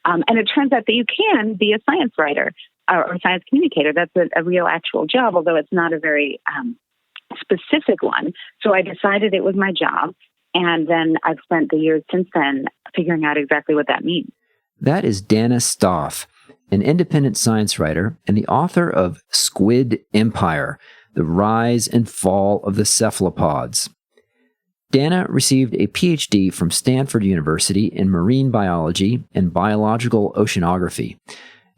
And it turns out that you can be a science writer or science communicator. That's a real actual job, although it's not a very specific one. So I decided it was my job. And then I've spent the years since then figuring out exactly what that means. That is Danna Staaf, an independent science writer and the author of Squid Empire, The Rise and Fall of the Cephalopods. Danna received a PhD from Stanford University in marine biology and biological oceanography.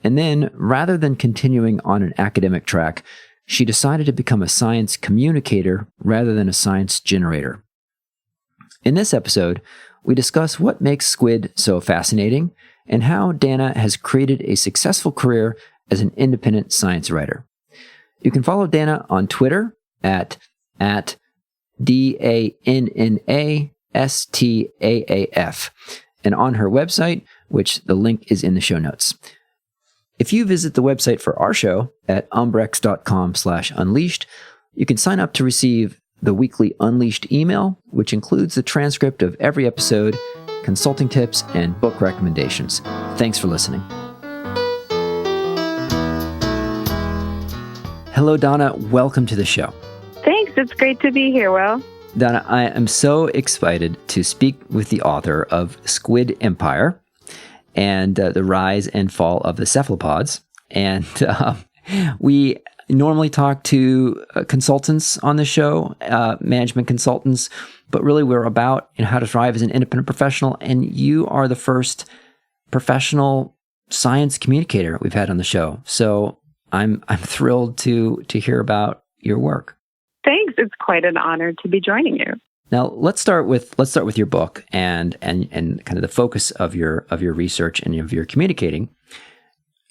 And then, rather than continuing on an academic track, she decided to become a science communicator rather than a science generator. In this episode, we discuss what makes squid so fascinating and how Danna has created a successful career as an independent science writer. You can follow Danna on Twitter at DANNASTAAF and on her website, which the link is in the show notes. If you visit the website for our show at umbrex.com/unleashed, you can sign up to receive the weekly Unleashed email, which includes the transcript of every episode, consulting tips, and book recommendations. Thanks for listening. Hello, Danna. Welcome to the show. Thanks. It's great to be here, Will. Danna, I am so excited to speak with the author of Squid Empire and The Rise and Fall of the Cephalopods. And we normally talk to consultants on the show, management consultants, but really we're about how to thrive as an independent professional. And you are the first professional science communicator we've had on the show. So I'm thrilled to hear about your work. Thanks. It's quite an honor to be joining you. Now let's start with your book and kind of the focus of your research and of your communicating.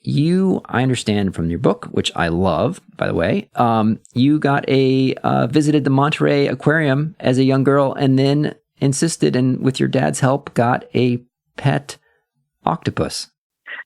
I understand from your book, which I love, by the way, you visited the Monterey Aquarium as a young girl and then insisted and with your dad's help got a pet octopus.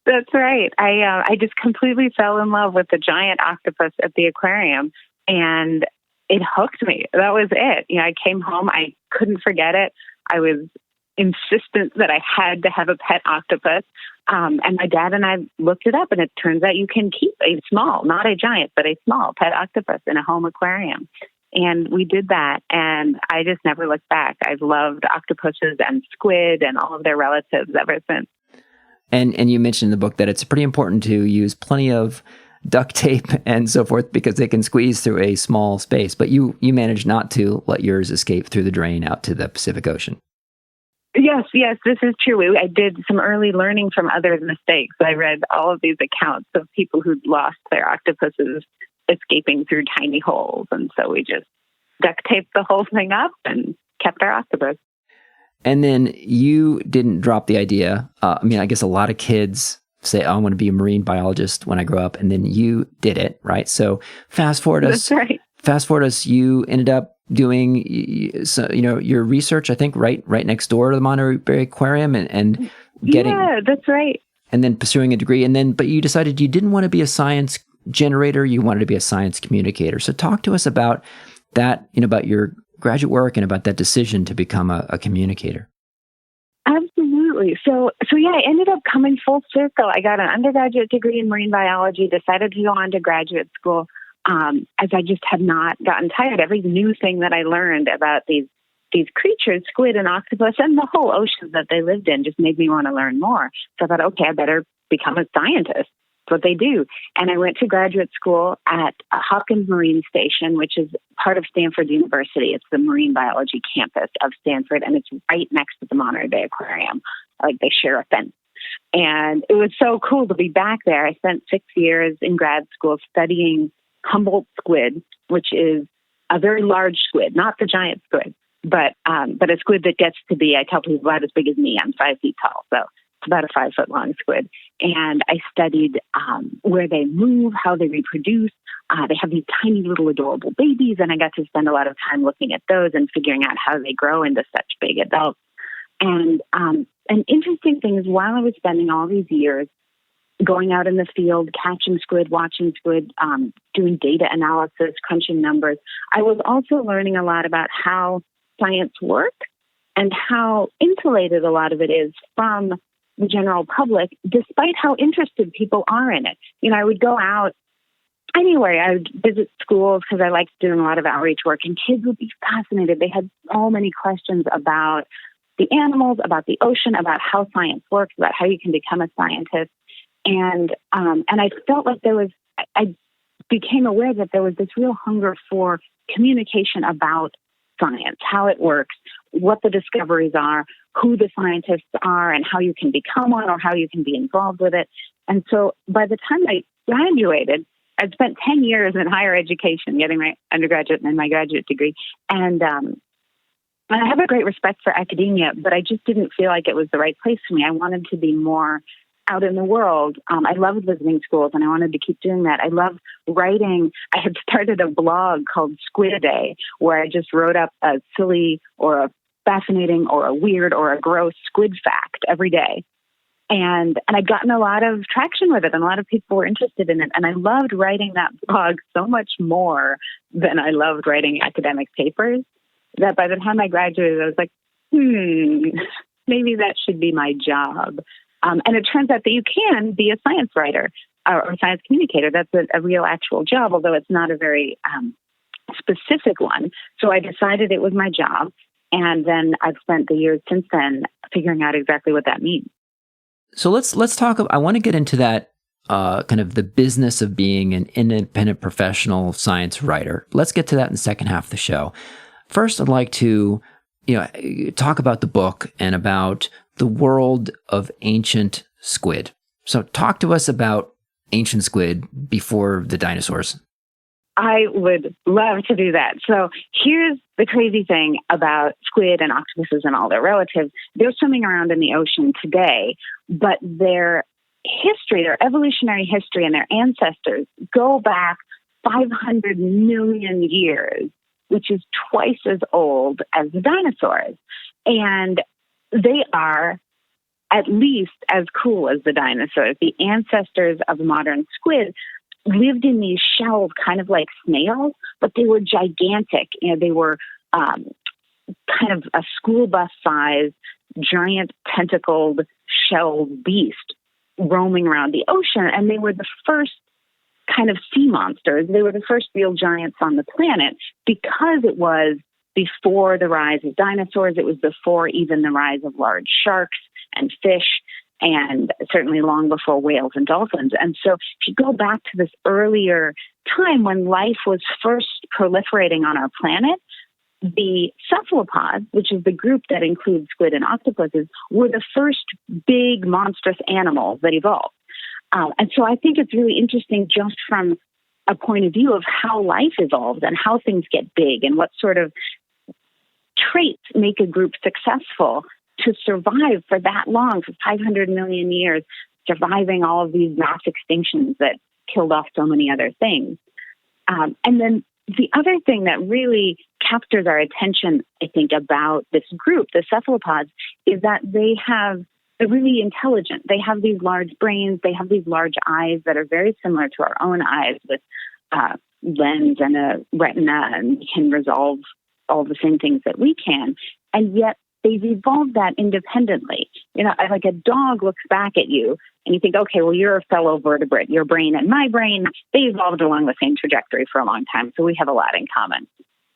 That's right. I just completely fell in love with the giant octopus at the aquarium, and it hooked me. That was it. I came home. I couldn't forget it. I was insistent that I had to have a pet octopus. And my dad and I looked it up, and it turns out you can keep a small, not a giant, but a small pet octopus in a home aquarium. And we did that, and I just never looked back. I've loved octopuses and squid and all of their relatives ever since. And you mentioned in the book that it's pretty important to use plenty of duct tape and so forth because they can squeeze through a small space. But you managed not to let yours escape through the drain out to the Pacific Ocean. Yes, this is true. I did some early learning from others' mistakes. I read all of these accounts of people who'd lost their octopuses escaping through tiny holes. And so we just duct taped the whole thing up and kept our octopus. And then you didn't drop the idea. I guess a lot of kids say, I want to be a marine biologist when I grow up. And then you did it, right? So fast forward us, you ended up doing your research, I think, right next door to the Monterey Aquarium and getting... Yeah, that's right. And then pursuing a degree. But you decided you didn't want to be a science generator. You wanted to be a science communicator. So talk to us about that, about your graduate work and about that decision to become a communicator. Absolutely. So yeah, I ended up coming full circle. I got an undergraduate degree in marine biology, decided to go on to graduate school, as I just had not gotten tired. Every new thing that I learned about these creatures, squid and octopus, and the whole ocean that they lived in just made me want to learn more. So I thought, okay, I better become a scientist. That's what they do. And I went to graduate school at Hopkins Marine Station, which is part of Stanford University. It's the marine biology campus of Stanford, and it's right next to the Monterey Bay Aquarium. Like, they share a fence. And it was so cool to be back there. I spent 6 years in grad school studying Humboldt Squid, which is a very large squid, not the giant squid, but a squid that gets to be, I tell people, about as big as me. I'm 5 feet tall, so it's about a 5 foot long squid. And I studied where they move, how they reproduce. They have these tiny little adorable babies, and I got to spend a lot of time looking at those and figuring out how they grow into such big adults. And an interesting thing is, while I was spending all these years going out in the field, catching squid, watching squid, doing data analysis, crunching numbers, I was also learning a lot about how science works and how insulated a lot of it is from the general public, despite how interested people are in it. I would go out anywhere. I would visit schools because I liked doing a lot of outreach work, and kids would be fascinated. They had so many questions about the animals, about the ocean, about how science works, about how you can become a scientist. And I felt like I became aware that there was this real hunger for communication about science, how it works, what the discoveries are, who the scientists are, and how you can become one or how you can be involved with it. And so by the time I graduated, I'd spent 10 years in higher education, getting my undergraduate and my graduate degree. And I have a great respect for academia, but I just didn't feel like it was the right place for me. I wanted to be more out in the world. I loved visiting schools, and I wanted to keep doing that. I love writing. I had started a blog called Squid a Day, where I just wrote up a silly or a fascinating or a weird or a gross squid fact every day. And I'd gotten a lot of traction with it, and a lot of people were interested in it. And I loved writing that blog so much more than I loved writing academic papers, that by the time I graduated, I was like, maybe that should be my job. And it turns out that you can be a science writer or a science communicator. That's a real actual job, although it's not a very specific one. So I decided it was my job. And then I've spent the years since then figuring out exactly what that means. So let's talk. I want to get into that kind of the business of being an independent professional science writer. Let's get to that in the second half of the show. First, I'd like to talk about the book and about the world of ancient squid. So talk to us about ancient squid before the dinosaurs. I would love to do that. So here's the crazy thing about squid and octopuses and all their relatives. They're swimming around in the ocean today, but their history, their evolutionary history and their ancestors go back 500 million years, which is twice as old as the dinosaurs. And they are at least as cool as the dinosaurs. The ancestors of modern squid lived in these shells, kind of like snails, but they were gigantic. They were kind of a school bus size, giant tentacled shell beast roaming around the ocean. And they were the first kind of sea monsters. They were the first real giants on the planet because it was before the rise of dinosaurs. It was before even the rise of large sharks and fish, and certainly long before whales and dolphins. And so if you go back to this earlier time when life was first proliferating on our planet, the cephalopods, which is the group that includes squid and octopuses, were the first big monstrous animals that evolved. And so I think it's really interesting just from a point of view of how life evolves and how things get big and what sort of traits make a group successful to survive for that long, for 500 million years, surviving all of these mass extinctions that killed off so many other things. And then the other thing that really captures our attention, I think, about this group, the cephalopods, is that they're really intelligent. They have these large brains. They have these large eyes that are very similar to our own eyes, with lens and a retina, and can resolve all the same things that we can. And yet they've evolved that independently. Like a dog looks back at you and you think, okay, well, you're a fellow vertebrate. Your brain and my brain, they evolved along the same trajectory for a long time, so we have a lot in common.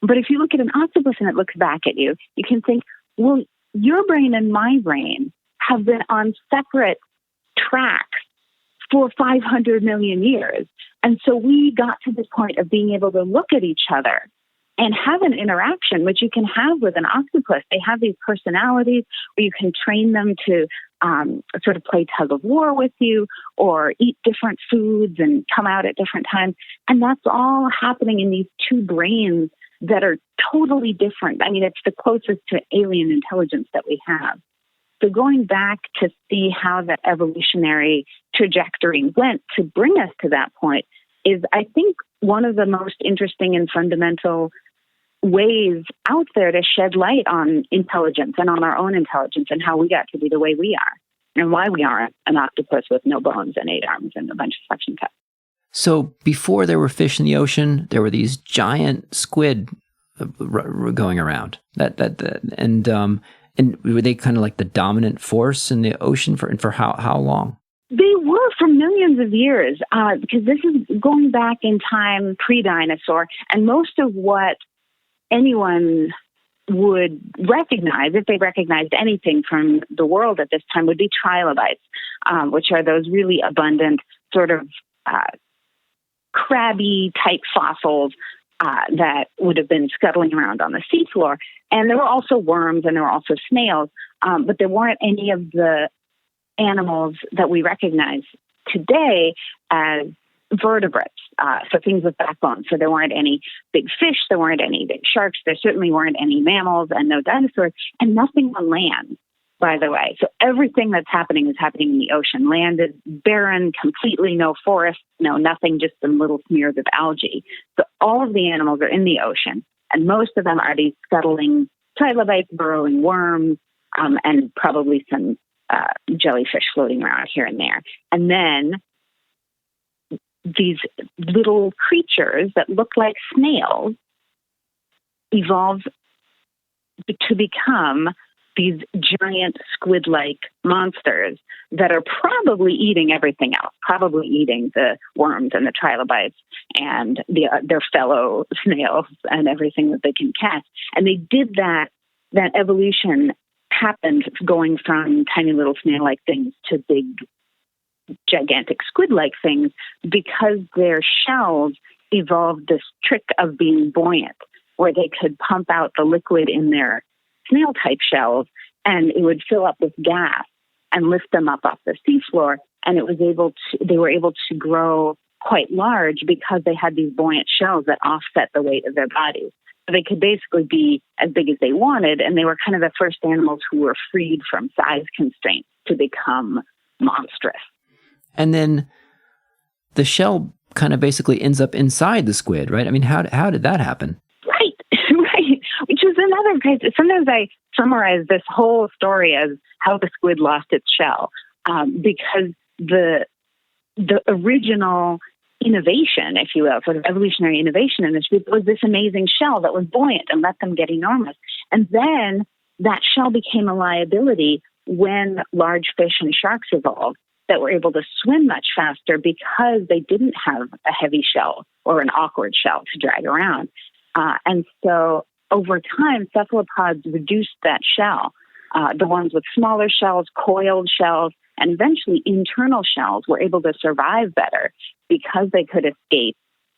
But if you look at an octopus and it looks back at you, you can think, well, your brain and my brain have been on separate tracks for 500 million years. And so we got to this point of being able to look at each other and have an interaction, which you can have with an octopus. They have these personalities where you can train them to sort of play tug of war with you or eat different foods and come out at different times. And that's all happening in these two brains that are totally different. I mean, it's the closest to alien intelligence that we have. So going back to see how the evolutionary trajectory went to bring us to that point is, I think, one of the most interesting and fundamental ways out there to shed light on intelligence and on our own intelligence and how we got to be the way we are and why we aren't an octopus with no bones and 8 arms and a bunch of suction cups. So before there were fish in the ocean, there were these giant squid going around. And were they kind of like the dominant force in the ocean for how long? They were for millions of years, because this is going back in time pre-dinosaur, and most of what anyone would recognize, if they recognized anything from the world at this time, would be trilobites, which are those really abundant sort of crabby-type fossils that would have been scuttling around on the seafloor. And there were also worms and there were also snails, but there weren't any of the animals that we recognize today as vertebrates, so things with backbone. So there weren't any big fish, there weren't any big sharks, there certainly weren't any mammals and no dinosaurs, and nothing on land, by the way. So everything that's happening is happening in the ocean. Land is barren, completely no forest, no nothing, just some little smears of algae. So all of the animals are in the ocean, and most of them are these scuttling trilobites, burrowing worms, and probably some jellyfish floating around here and there. And then these little creatures that look like snails evolve to become these giant squid-like monsters that are probably eating everything else, probably eating the worms and the trilobites and their fellow snails and everything that they can catch. And they did that evolution happened going from tiny little snail-like things to big, gigantic squid-like things because their shells evolved this trick of being buoyant, where they could pump out the liquid in their snail-type shells, and it would fill up with gas and lift them up off the seafloor. And they were able to grow quite large because they had these buoyant shells that offset the weight of their bodies. So they could basically be as big as they wanted, and they were kind of the first animals who were freed from size constraints to become monstrous. And then the shell kind of basically ends up inside the squid, right? I mean, how did that happen? Right. Which is another case. Sometimes I summarize this whole story as how the squid lost its shell, because the original innovation, if you will, sort of evolutionary innovation in this group was this amazing shell that was buoyant and let them get enormous. And then that shell became a liability when large fish and sharks evolved that were able to swim much faster because they didn't have a heavy shell or an awkward shell to drag around. And so over time, cephalopods reduced that shell. The ones with smaller shells, coiled shells, and eventually internal shells were able to survive better because they could escape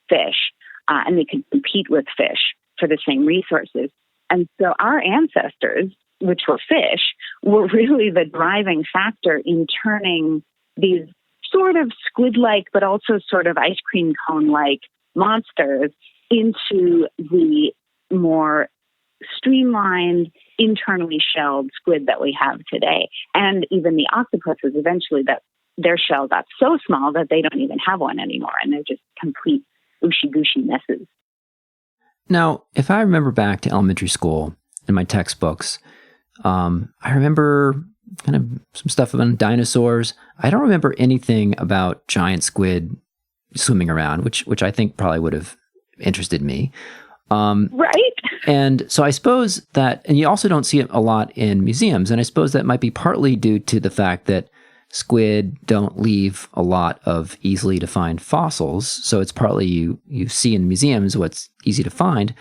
fish and they could compete with fish for the same resources. And so our ancestors, which were fish, were really the driving factor in turning these sort of squid-like but also sort of ice cream cone-like monsters into the more streamlined, internally shelled squid that we have today. And even the octopuses, eventually that their shell got so small that they don't even have one anymore, and they're just complete ooshy-gooshy messes. Now, if I remember back to elementary school in my textbooks, I remember kind of some stuff about dinosaurs. I don't remember anything about giant squid swimming around, which I think probably would have interested me. Right. And so I suppose that, and you also don't see it a lot in museums, and I suppose that might be partly due to the fact that squid don't leave a lot of easily to find fossils. So it's partly you see in museums what's easy to find.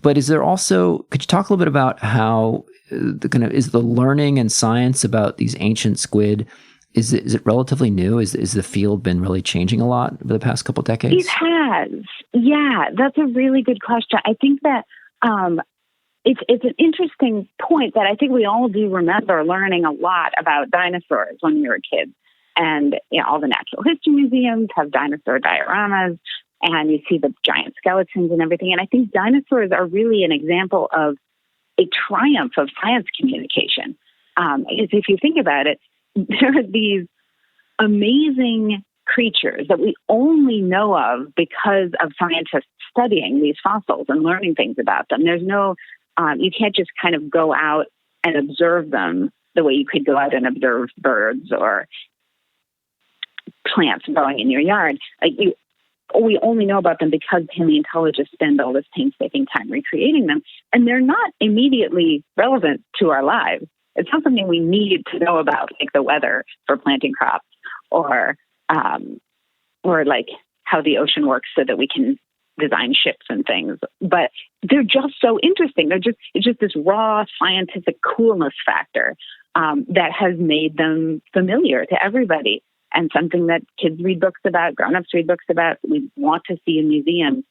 But is there also, could you talk a little bit about how is the learning and science about these ancient squid, is it relatively new? Is the field been really changing a lot over the past couple of decades? It has. Yeah, that's a really good question. I think that it's an interesting point that I think we all do remember learning a lot about dinosaurs when we were kids. And all the natural history museums have dinosaur dioramas, and you see the giant skeletons and everything. And I think dinosaurs are really an example of a triumph of science communication. If you think about it, there are these amazing creatures that we only know of because of scientists studying these fossils and learning things about them. There's no, you can't just kind of go out and observe them the way you could go out and observe birds or plants growing in your yard. we only know about them because paleontologists spend all this painstaking time recreating them, and they're not immediately relevant to our lives. It's not something we need to know about, like the weather for planting crops, or like how the ocean works so that we can design ships and things. But they're just so interesting. It's just this raw scientific coolness factor that has made them familiar to everybody, and something that kids read books about, grown-ups read books about, we want to see in museums.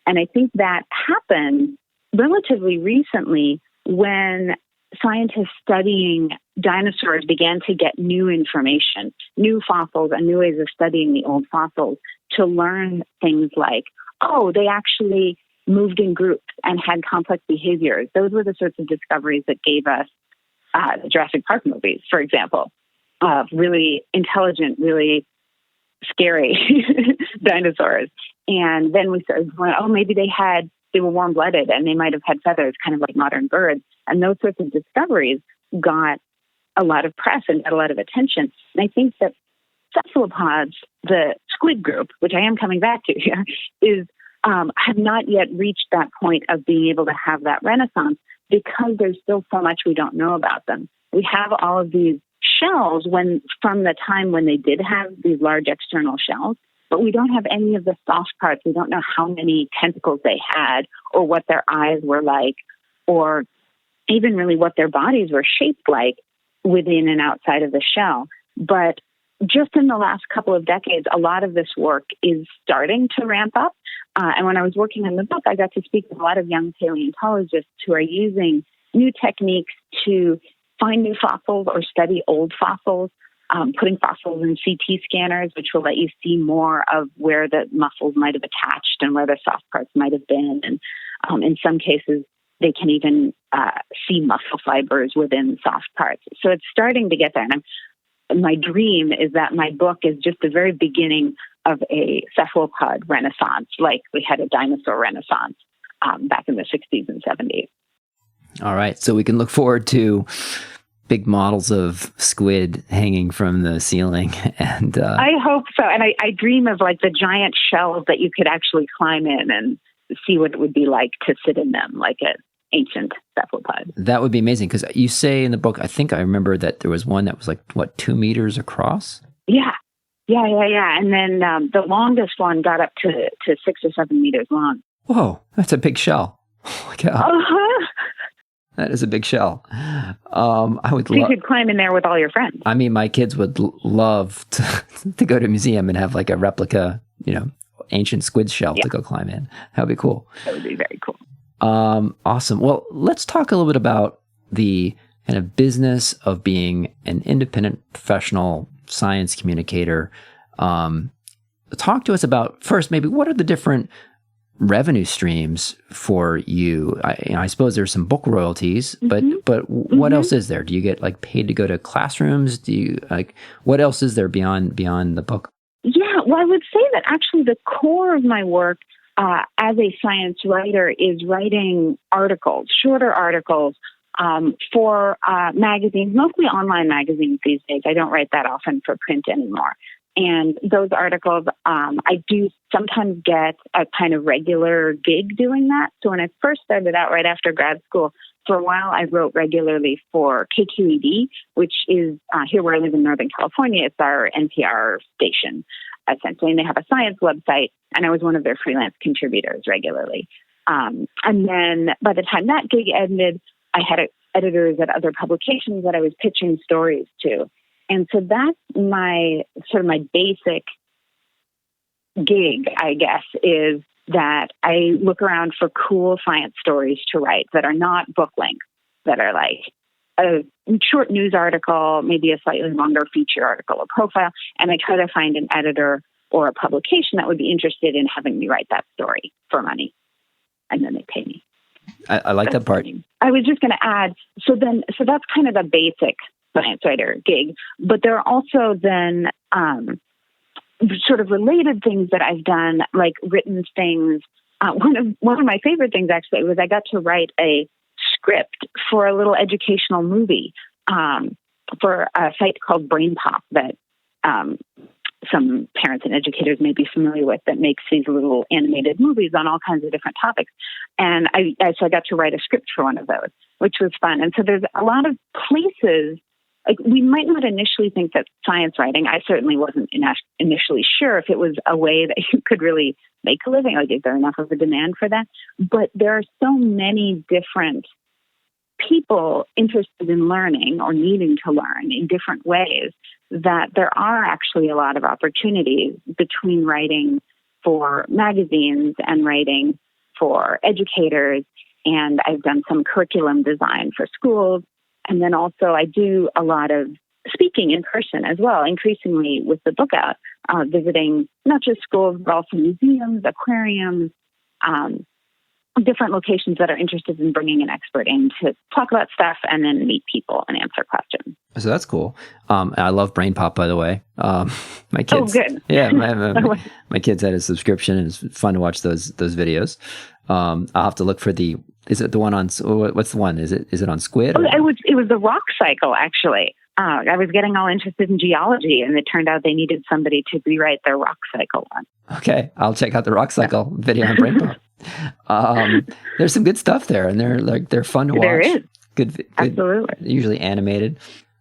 And I think that happened relatively recently when scientists studying dinosaurs began to get new information, new fossils, and new ways of studying the old fossils to learn things like, oh, they actually moved in groups and had complex behaviors. Those were the sorts of discoveries that gave us the Jurassic Park movies, for example, of really intelligent, really scary dinosaurs. And then we started going, oh, maybe they were warm-blooded and they might have had feathers, kind of like modern birds. And those sorts of discoveries got a lot of press and got a lot of attention. And I think that cephalopods, the squid group, which I am coming back to here, have not yet reached that point of being able to have that renaissance because there's still so much we don't know about them. We have all of these shells from the time when they did have these large external shells, but we don't have any of the soft parts. We don't know how many tentacles they had, or what their eyes were like, or even really what their bodies were shaped like within and outside of the shell. But just in the last couple of decades, a lot of this work is starting to ramp up. And when I was working on the book, I got to speak with a lot of young paleontologists who are using new techniques to find new fossils or study old fossils, putting fossils in CT scanners, which will let you see more of where the muscles might have attached and where the soft parts might have been. And in some cases, they can even see muscle fibers within soft parts. So it's starting to get there. And my dream is that my book is just the very beginning of a cephalopod renaissance, like we had a dinosaur renaissance back in the 60s and 70s. All right. So we can look forward to big models of squid hanging from the ceiling. And I hope so. And I dream of like the giant shells that you could actually climb in and see what it would be like to sit in them, like an ancient cephalopod. That would be amazing, because you say in the book, I think I remember that there was one that was like, 2 meters across? Yeah. And then the longest one got up to 6 or 7 meters long. Whoa, that's a big shell. Oh my God. Uh-huh. That is a big shell. I would love. You could climb in there with all your friends. I mean, my kids would love to go to a museum and have like a replica, ancient squid shell to go climb in. That would be cool. That would be very cool. Awesome. Well, let's talk a little bit about the kind of business of being an independent professional science communicator. Talk to us about first, maybe what are the different revenue streams for you? I suppose there's some book royalties, but what else is there? Do you get like paid to go to classrooms? Do you what else is there beyond the book? Yeah, well, I would say that actually the core of my work as a science writer is writing articles, shorter articles for magazines, mostly online magazines these days. I don't write that often for print anymore. And those articles, I do sometimes get a kind of regular gig doing that. So when I first started out right after grad school, for a while I wrote regularly for KQED, which is here where I live in Northern California. It's our NPR station, essentially. And they have a science website, and I was one of their freelance contributors regularly. And then by the time that gig ended, I had editors at other publications that I was pitching stories to. And so that's my basic gig, I guess, is that I look around for cool science stories to write that are not book length, that are like a short news article, maybe a slightly longer feature article or profile. And I try to find an editor or a publication that would be interested in having me write that story for money. And then they pay me. I like that part. I was just going to add, so that's kind of the basic science writer gig, but there are also then sort of related things that I've done, like written things. One of my favorite things actually was I got to write a script for a little educational movie for a site called Brain Pop that some parents and educators may be familiar with, that makes these little animated movies on all kinds of different topics. And so I got to write a script for one of those, which was fun. And so there's a lot of places, like we might not initially think that science writing, I certainly wasn't initially sure if it was a way that you could really make a living, like is there enough of a demand for that? But there are so many different people interested in learning or needing to learn in different ways that there are actually a lot of opportunities between writing for magazines and writing for educators. And I've done some curriculum design for schools. And then also I do a lot of speaking in person as well, increasingly with the book out, visiting not just schools, but also museums, aquariums, different locations that are interested in bringing an expert in to talk about stuff and then meet people and answer questions. So that's cool. I love Brain Pop, by the way. My kids, oh, good. Yeah, my kids had a subscription, and it's fun to watch those videos. I'll have to look for is it the one on, what's the one? Is it on Squid? It was the rock cycle, actually. I was getting all interested in geology, and it turned out they needed somebody to rewrite their rock cycle one. Okay, I'll check out the rock cycle video on Brain Pop. There's some good stuff there, and they're fun to watch. There is. Good, absolutely. Usually animated.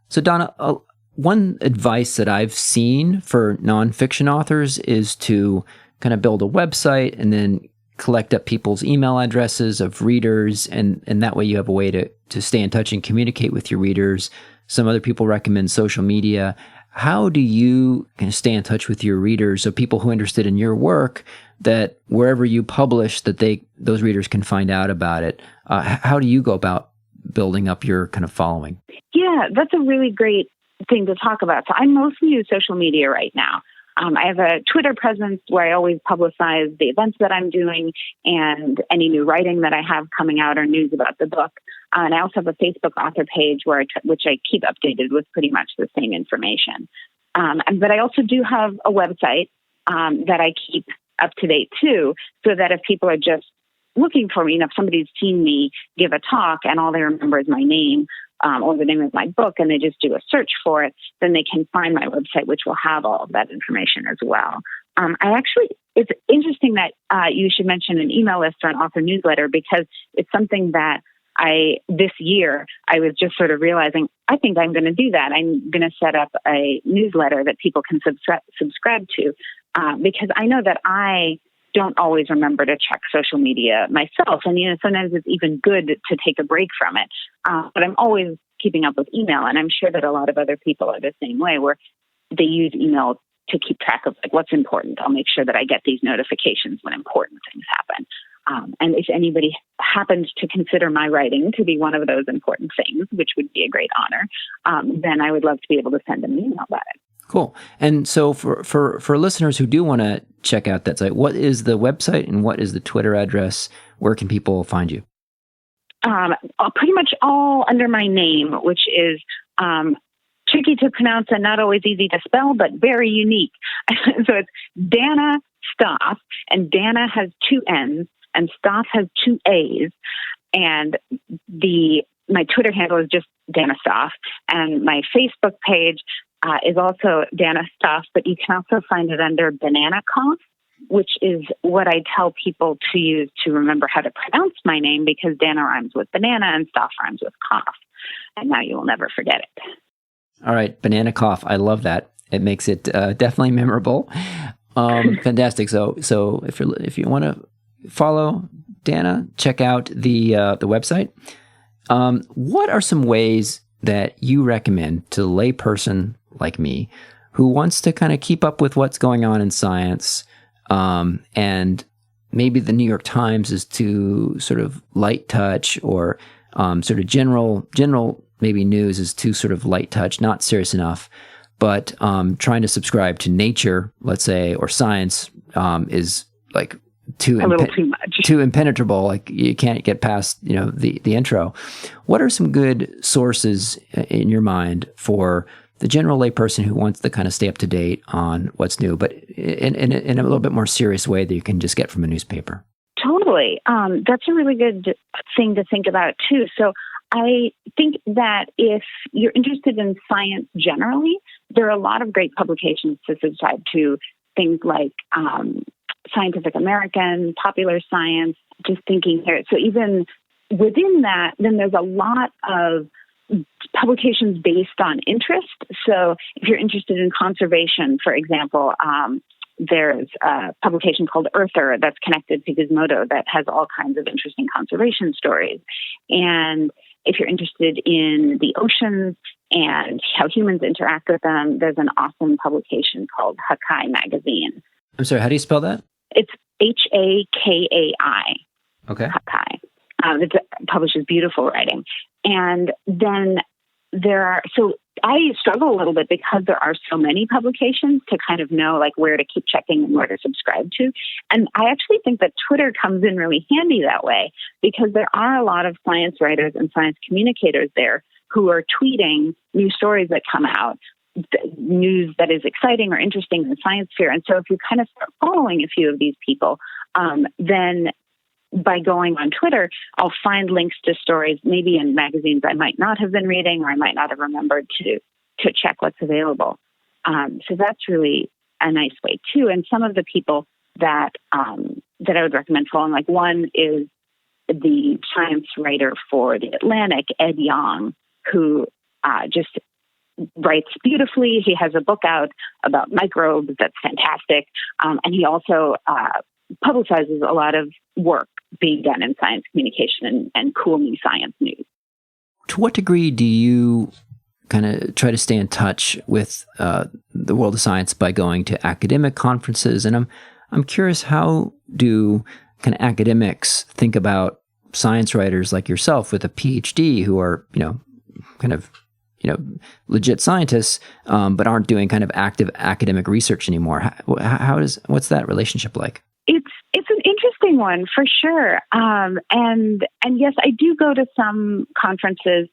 So Danna, one advice that I've seen for nonfiction authors is to kind of build a website and then collect up people's email addresses of readers, and that way you have a way to stay in touch and communicate with your readers. Some other people recommend social media. How do you kind of stay in touch with your readers, or people who are interested in your work, that wherever you publish, that those readers can find out about it? How do you go about building up your kind of following? Yeah, that's a really great thing to talk about. So I mostly use social media right now. I have a Twitter presence where I always publicize the events that I'm doing and any new writing that I have coming out or news about the book. And I also have a Facebook author page which I keep updated with pretty much the same information. But I also do have a website that I keep up to date too, so that if people are just looking for me, if somebody's seen me give a talk and all they remember is my name or the name of my book, and they just do a search for it, then they can find my website, which will have all of that information as well. It's interesting that you should mention an email list or an author newsletter, because it's something that this year, I was just sort of realizing, I think I'm going to do that. I'm going to set up a newsletter that people can subscribe to, because I know that I don't always remember to check social media myself. And, sometimes it's even good to take a break from it. But I'm always keeping up with email. And I'm sure that a lot of other people are the same way, where they use email to keep track of what's important. I'll make sure that I get these notifications when important things happen. And if anybody happens to consider my writing to be one of those important things, which would be a great honor, then I would love to be able to send them an email about it. Cool. And so for listeners who do want to check out that site, what is the website and what is the Twitter address? Where can people find you? Pretty much all under my name, which is tricky to pronounce and not always easy to spell, but very unique. So it's Danna Staaf, and Danna has 2 N's and Staaf has 2 A's. And my Twitter handle is just Danna Staaf, and my Facebook page is also Danna Staaf, but you can also find it under Banana Cough, which is what I tell people to use to remember how to pronounce my name, because Danna rhymes with banana and Staaf rhymes with cough. And now you will never forget it. All right, Banana Cough. I love that. It makes it definitely memorable. Fantastic. So if you want to follow Danna, check out the website. What are some ways that you recommend to a layperson like me who wants to kind of keep up with what's going on in science, and maybe the New York Times is too sort of light touch, or sort of general maybe news is too sort of light touch, not serious enough, but trying to subscribe to Nature, let's say, or Science is like too much, too impenetrable. Like you can't get past the intro. What are some good sources in your mind for the general layperson who wants to kind of stay up to date on what's new, but in a little bit more serious way that you can just get from a newspaper? Totally. That's a really good thing to think about too. So I think that if you're interested in science generally, there are a lot of great publications to subscribe to, things like Scientific American, Popular Science, just thinking here. So even within that, then there's a lot of publications based on interest. So if you're interested in conservation, for example, there's a publication called Earther that's connected to Gizmodo that has all kinds of interesting conservation stories. And if you're interested in the oceans and how humans interact with them, there's an awesome publication called Hawkeye Magazine. I'm sorry, how do you spell that? It's Hakai. Okay. Hawkeye. It publishes beautiful writing. And then so I struggle a little bit because there are so many publications to kind of know like where to keep checking and where to subscribe to. And I actually think that Twitter comes in really handy that way, because there are a lot of science writers and science communicators there who are tweeting new stories that come out, news that is exciting or interesting in the science sphere. And so if you kind of start following a few of these people, then by going on Twitter, I'll find links to stories, maybe in magazines I might not have been reading, or I might not have remembered to check what's available. So that's really a nice way too. And some of the people that I would recommend following, like one is the science writer for The Atlantic, Ed Yong, who just writes beautifully. He has a book out about microbes that's fantastic. And he also publicizes a lot of work being done in science communication and cool new science news. To what degree do you kind of try to stay in touch with the world of science by going to academic conferences? And I'm curious, how do kind of academics think about science writers like yourself with a PhD who are, legit scientists, but aren't doing kind of active academic research anymore? What's that relationship like? It's an interesting one for sure. And yes, I do go to some conferences.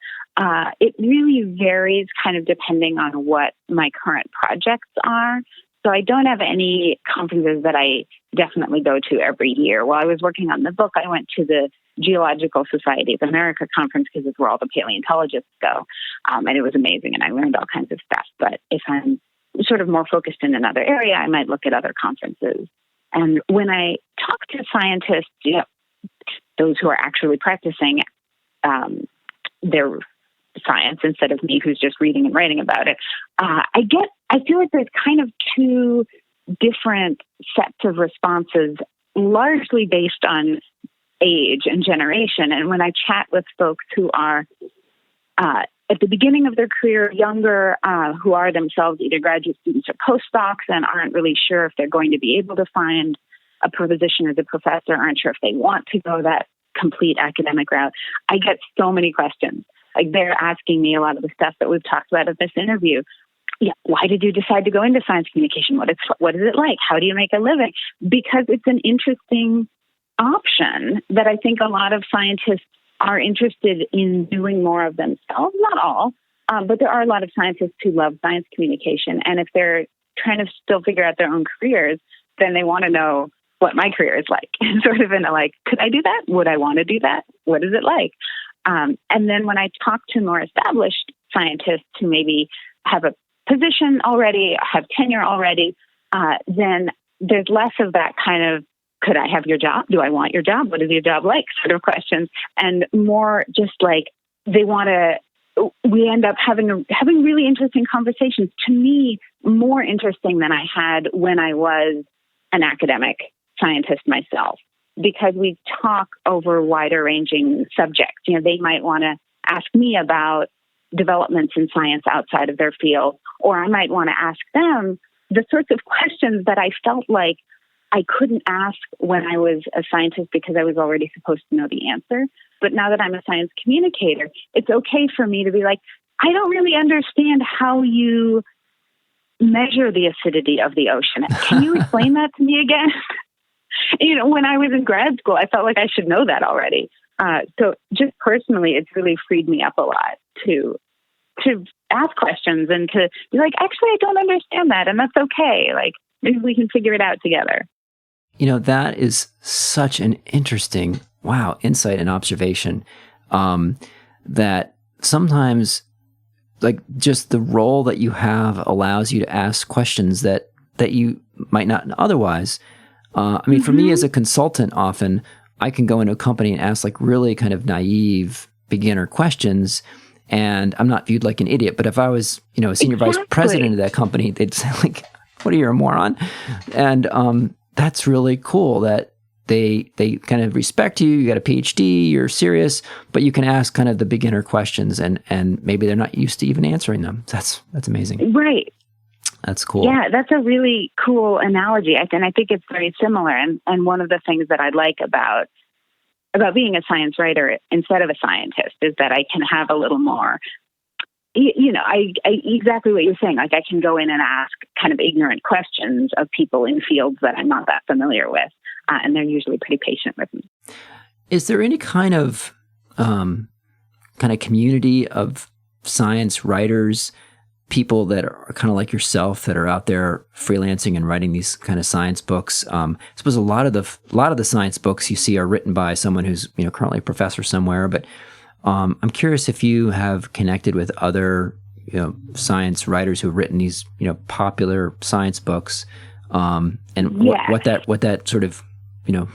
It really varies kind of depending on what my current projects are. So I don't have any conferences that I definitely go to every year. While I was working on the book, I went to the Geological Society of America conference because it's where all the paleontologists go. And it was amazing, and I learned all kinds of stuff. But if I'm sort of more focused in another area, I might look at other conferences. And when I talk to scientists, those who are actually practicing their science instead of me who's just reading and writing about it, I feel like there's kind of two different sets of responses, largely based on age and generation. And when I chat with folks who are at the beginning of their career, younger, who are themselves either graduate students or postdocs and aren't really sure if they're going to be able to find a position as a professor, aren't sure if they want to go that complete academic route, I get so many questions. Like, they're asking me a lot of the stuff that we've talked about in this interview. Yeah, why did you decide to go into science communication? What is it like? How do you make a living? Because it's an interesting option that I think a lot of scientists are interested in doing more of themselves. Not all, but there are a lot of scientists who love science communication. And if they're trying to still figure out their own careers, then they want to know what my career is like. Sort of in a like, could I do that? Would I want to do that? What is it like? And then when I talk to more established scientists who maybe have a position already, have tenure already, then there's less of that kind of, could I have your job? Do I want your job? What is your job like? Sort of questions. And more just like we end up having really interesting conversations, to me, more interesting than I had when I was an academic scientist myself, because we talk over wider ranging subjects. They might want to ask me about developments in science outside of their field, or I might want to ask them the sorts of questions that I felt like I couldn't ask when I was a scientist because I was already supposed to know the answer. But now that I'm a science communicator, it's okay for me to be like, I don't really understand how you measure the acidity of the ocean. Can you explain that to me again? When I was in grad school, I felt like I should know that already. So just personally, it's really freed me up a lot to ask questions and to be like, actually, I don't understand that. And that's okay. Like, maybe we can figure it out together. That is such an interesting, insight and observation, that sometimes, like just the role that you have allows you to ask questions that you might not otherwise. I mean, for me as a consultant, often I can go into a company and ask like really kind of naive beginner questions, and I'm not viewed like an idiot. But if I was, a senior vice president of that company, they'd say like, "What are you, a moron?" And that's really cool that they kind of respect you. You got a PhD, you're serious, but you can ask kind of the beginner questions, and maybe they're not used to even answering them. That's amazing. Right. That's cool. Yeah, that's a really cool analogy. And I think it's very similar. And one of the things that I like about being a science writer instead of a scientist is that I can have a little more, I exactly what you're saying. Like I can go in and ask kind of ignorant questions of people in fields that I'm not that familiar with. And they're usually pretty patient with me. Is there any kind of community of science writers, people that are kind of like yourself that are out there freelancing and writing these kind of science books? I suppose a lot of the science books you see are written by someone who's currently a professor somewhere. But I'm curious if you have connected with other science writers who have written these popular science books, and what that sort of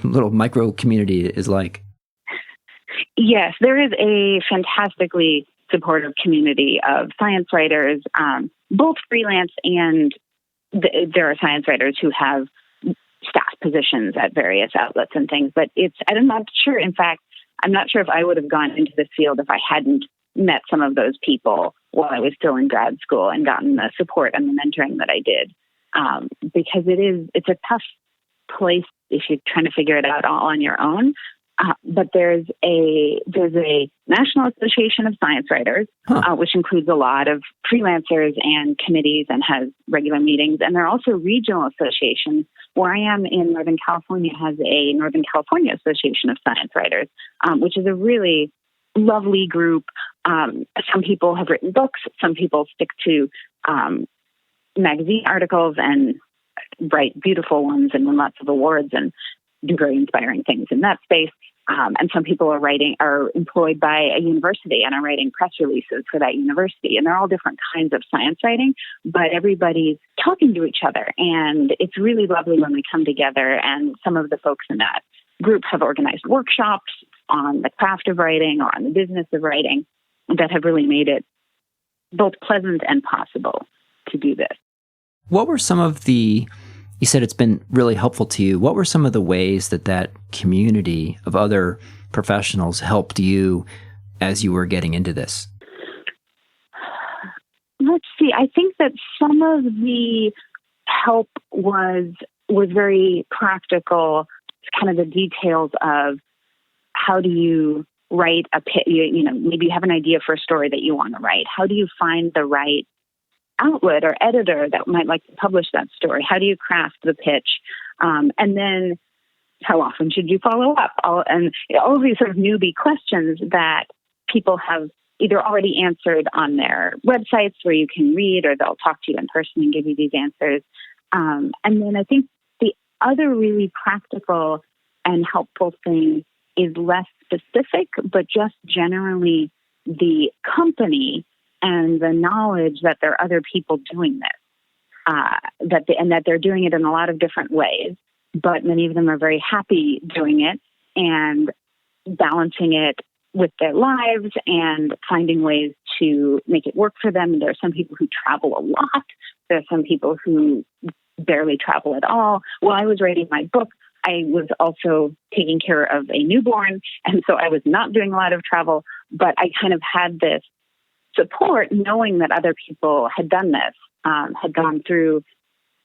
little micro community is like. Yes, there is a fantastically supportive community of science writers, both freelance and there are science writers who have staff positions at various outlets and things. But I'm not sure. In fact, I'm not sure if I would have gone into this field if I hadn't met some of those people while I was still in grad school and gotten the support and the mentoring that I did. Because it's a tough place if you're trying to figure it out all on your own. But there's a National Association of Science Writers, which includes a lot of freelancers and committees and has regular meetings. And there are also regional associations. Where I am in Northern California has a Northern California Association of Science Writers, which is a really lovely group. Some people have written books. Some people stick to magazine articles and write beautiful ones and win lots of awards and do very inspiring things in that space. And some people are employed by a university and are writing press releases for that university. And they're all different kinds of science writing, but everybody's talking to each other. And it's really lovely when we come together. And some of the folks in that group have organized workshops on the craft of writing or on the business of writing that have really made it both pleasant and possible to do this. What were some of you said it's been really helpful to you. What were some of the ways that community of other professionals helped you as you were getting into this? Let's see. I think that some of the help was very practical. It's kind of the details of how do you write maybe you have an idea for a story that you want to write. How do you find the right outlet or editor that might like to publish that story? How do you craft the pitch? And then how often should you follow up? All of these sort of newbie questions that people have either already answered on their websites where you can read, or they'll talk to you in person and give you these answers. And then I think the other really practical and helpful thing is less specific, but just generally the company and the knowledge that there are other people doing this, that they're doing it in a lot of different ways, but many of them are very happy doing it and balancing it with their lives and finding ways to make it work for them. There are some people who travel a lot. There are some people who barely travel at all. While I was writing my book, I was also taking care of a newborn, and so I was not doing a lot of travel, but I kind of had this support knowing that other people had done this, had gone through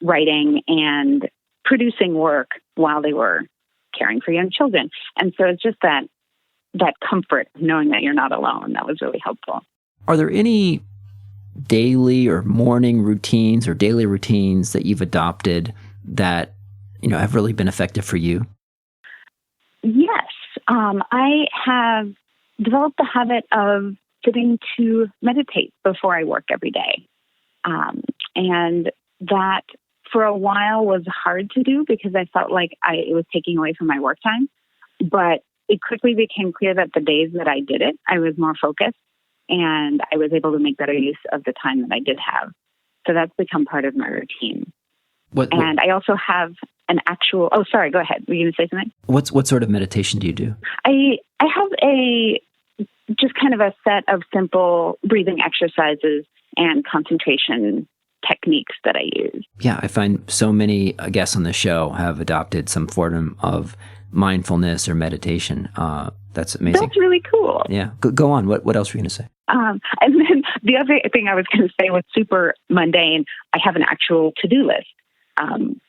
writing and producing work while they were caring for young children. And so it's just that comfort of knowing that you're not alone. That was really helpful. Are there any daily or morning routines or daily routines that you've adopted that have really been effective for you? Yes. I have developed the habit of sitting to meditate before I work every day. And that for a while was hard to do because I felt like it was taking away from my work time. But it quickly became clear that the days that I did it, I was more focused. and I was able to make better use of the time that I did have. So that's become part of my routine. And I also have an actual, oh, sorry, go ahead. Were you going to say something? What sort of meditation do you do? I have just kind of a set of simple breathing exercises and concentration techniques that I use. Yeah, I find so many guests on the show have adopted some form of mindfulness or meditation. That's amazing. That's really cool. Yeah. Go on. What else were you going to say? And then the other thing I was going to say was super mundane. I have an actual to-do list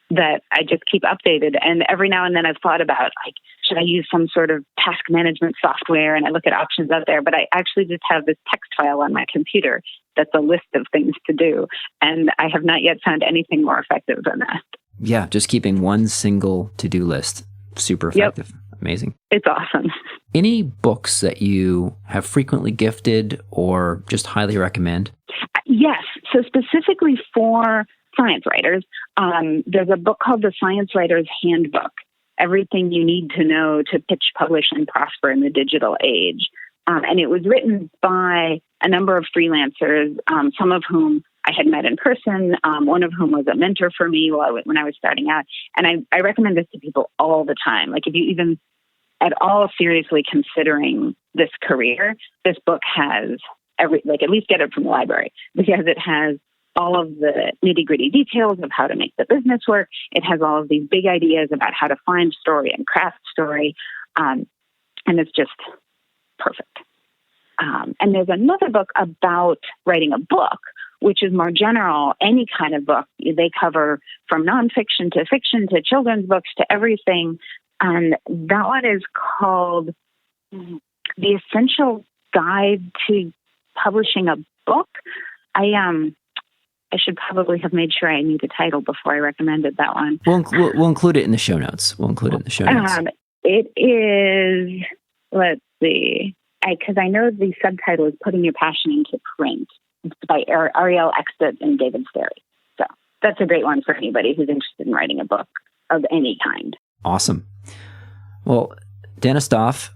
that I just keep updated. And every now and then I've thought about, like, should I use some sort of task management software? And I look at options out there, but I actually just have this text file on my computer that's a list of things to do. And I have not yet found anything more effective than that. Yeah, just keeping one single to-do list. Super effective. Yep. Amazing. It's awesome. Any books that you have frequently gifted or just highly recommend? Yes. So specifically for science writers, there's a book called The Science Writer's Handbook, Everything You Need to Know to Pitch, Publish, and Prosper in the Digital Age. And it was written by a number of freelancers, some of whom I had met in person, one of whom was a mentor for me when I was starting out. And I recommend this to people all the time. Like, if you even at all seriously considering this career, this book has at least get it from the library, because it has all of the nitty-gritty details of how to make the business work. It has all of these big ideas about how to find story and craft story. And it's just perfect. And there's another book about writing a book, which is more general, any kind of book. They cover from nonfiction to fiction to children's books to everything. And that one is called The Essential Guide to Publishing a Book. I should probably have made sure I knew the title before I recommended that one. We'll include it in the show notes. It is, let's see, because I know the subtitle is Putting Your Passion into Print. It's by Ariel Exted and David Sterry. So that's a great one for anybody who's interested in writing a book of any kind. Awesome. Well, Danna Staaf,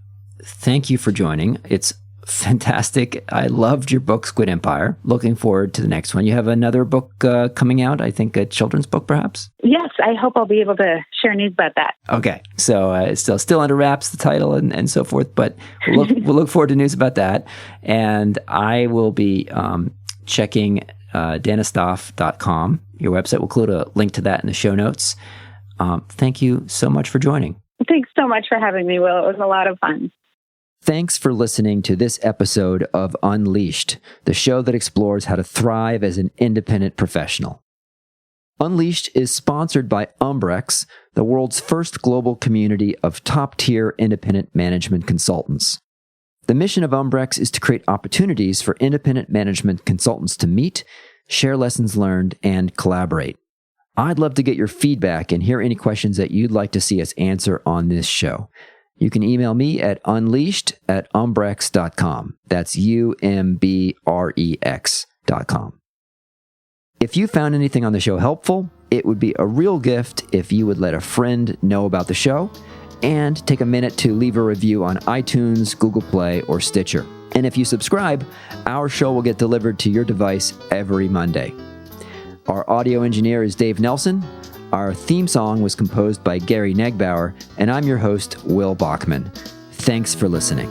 thank you for joining. It's fantastic. I loved your book, Squid Empire. Looking forward to the next one. You have another book coming out, I think a children's book, perhaps? Yes, I hope I'll be able to share news about that. Okay, so it's still under wraps, the title and so forth, but we'll look forward to news about that. And I will be checking dannastaaf.com, your website. We'll include a link to that in the show notes. Thank you so much for joining. Thanks so much for having me, Will. It was a lot of fun. Thanks for listening to this episode of Unleashed, the show that explores how to thrive as an independent professional. Unleashed is sponsored by Umbrex, the world's first global community of top-tier independent management consultants. The mission of Umbrex is to create opportunities for independent management consultants to meet, share lessons learned, and collaborate. I'd love to get your feedback and hear any questions that you'd like to see us answer on this show. You can email me at unleashed@umbrex.com. That's UMBREX.com. If you found anything on the show helpful, it would be a real gift if you would let a friend know about the show and take a minute to leave a review on iTunes, Google Play, or Stitcher. And if you subscribe, our show will get delivered to your device every Monday. Our audio engineer is Dave Nelson. Our theme song was composed by Gary Negbauer, and I'm your host, Will Bachman. Thanks for listening.